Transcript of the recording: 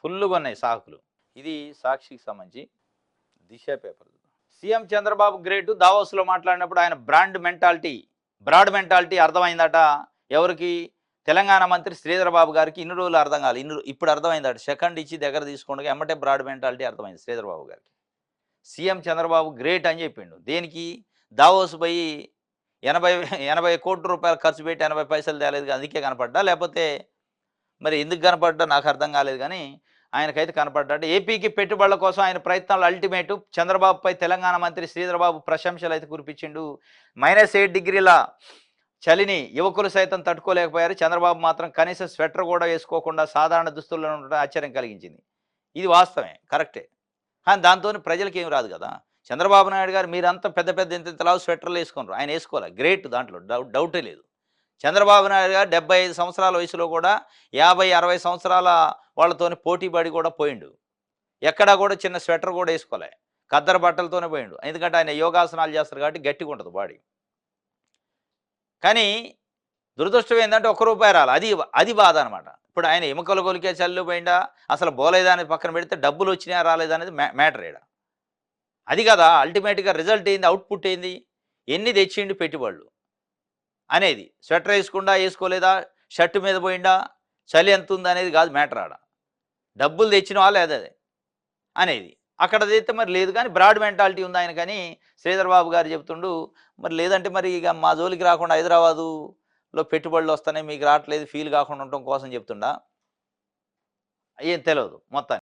ఫుల్లుగా ఉన్నాయి సాకులు. ఇది సాక్షికి సంబంధించి దిశ పేపర్. సీఎం చంద్రబాబు గ్రేటు, దావోస్లో మాట్లాడినప్పుడు ఆయన బ్రాడ్ మెంటాలిటీ అర్థమైందట. ఎవరికి? తెలంగాణ మంత్రి శ్రీధర్ బాబు గారికి ఇన్ని రోజులు అర్థం కాదు, ఇప్పుడు అర్థమైందట. సెకండ్ ఇచ్చి దగ్గర తీసుకోండి ఎమ్మటే బ్రాడ్ మెంటాలిటీ అర్థమైంది శ్రీధర్ బాబు గారికి. సీఎం చంద్రబాబు గ్రేట్ అని చెప్పిండు. దేనికి? దావోస్ పోయి 80 కోట్ల రూపాయలు ఖర్చు పెట్టి 80 పైసలు తేలేదు, అందుకే కనపడ్డా, లేకపోతే మరి ఎందుకు కనపడ్డా నాకు అర్థం కాలేదు. కానీ ఆయనకైతే కనపడ్డాడు. ఏపీకి పెట్టుబడుల కోసం ఆయన ప్రయత్నాలు అల్టిమేటు. చంద్రబాబుపై తెలంగాణ మంత్రి శ్రీధర్ బాబు ప్రశంసలు అయితే కురిపించిండు. -8 డిగ్రీల చలిని యువకులు సైతం తట్టుకోలేకపోయారు. చంద్రబాబు మాత్రం కనీసం స్వెటర్ కూడా వేసుకోకుండా సాధారణ దుస్తుల్లో ఉండడం ఆశ్చర్యం కలిగించింది. ఇది వాస్తవమే, కరెక్టే. కానీ దాంతో ప్రజలకు ఏం రాదు కదా. చంద్రబాబు నాయుడు గారు మీరంతా పెద్ద పెద్ద ఇంతలావు స్వెటర్లు వేసుకున్నారు, ఆయన వేసుకోవాలి, గ్రేట్, దాంట్లో డౌటే లేదు. చంద్రబాబు నాయుడు గారు 75 సంవత్సరాల వయసులో కూడా 50-60 సంవత్సరాల వాళ్ళతోని పోటీపడి కూడా పోయిండు. ఎక్కడా కూడా చిన్న స్వెటర్ కూడా వేసుకోలే, ఖద్దరు బట్టలతోనే పోయిండు. ఎందుకంటే ఆయన యోగాసనాలు చేస్తారు కాబట్టి గట్టిగా ఉంటుంది బాడీ. కానీ దురదృష్టం ఏంటంటే ₹1 రాలి, అది బాధ అనమాట. ఇప్పుడు ఆయన ఎముకలు కొలికే చల్లు పోయిందా, అసలు బోలేదాన్ని పక్కన పెడితే డబ్బులు వచ్చినాయా రాలేదనేది మ్యాటర్ ఈడ. అది కదా అల్టిమేట్గా రిజల్ట్ ఏంది, అవుట్పుట్ ఏంది, ఎన్ని తెచ్చిండు పెట్టుబడులు అనేది. స్వెటర్ వేసుకుండా వేసుకోలేదా, షర్టు మీద పోయిందా, చలి ఎంత ఉంది అనేది కాదు మ్యాటర్ ఆడ. డబ్బులు తెచ్చినవా లేదా అనేది అక్కడ తెస్తే మరి లేదు. కానీ బ్రాడ్ మెంటాలిటీ ఉంది ఆయన. కానీ శ్రీధర్ బాబు గారు చెప్తుండు మరి లేదంటే మరి ఇక మా జోలికి రాకుండా హైదరాబాదులో పెట్టుబడులు వస్తాయి మీకు రావట్లేదు ఫీల్ కాకుండా ఉండటం కోసం చెప్తుండా, ఏం తెలియదు మొత్తానికి.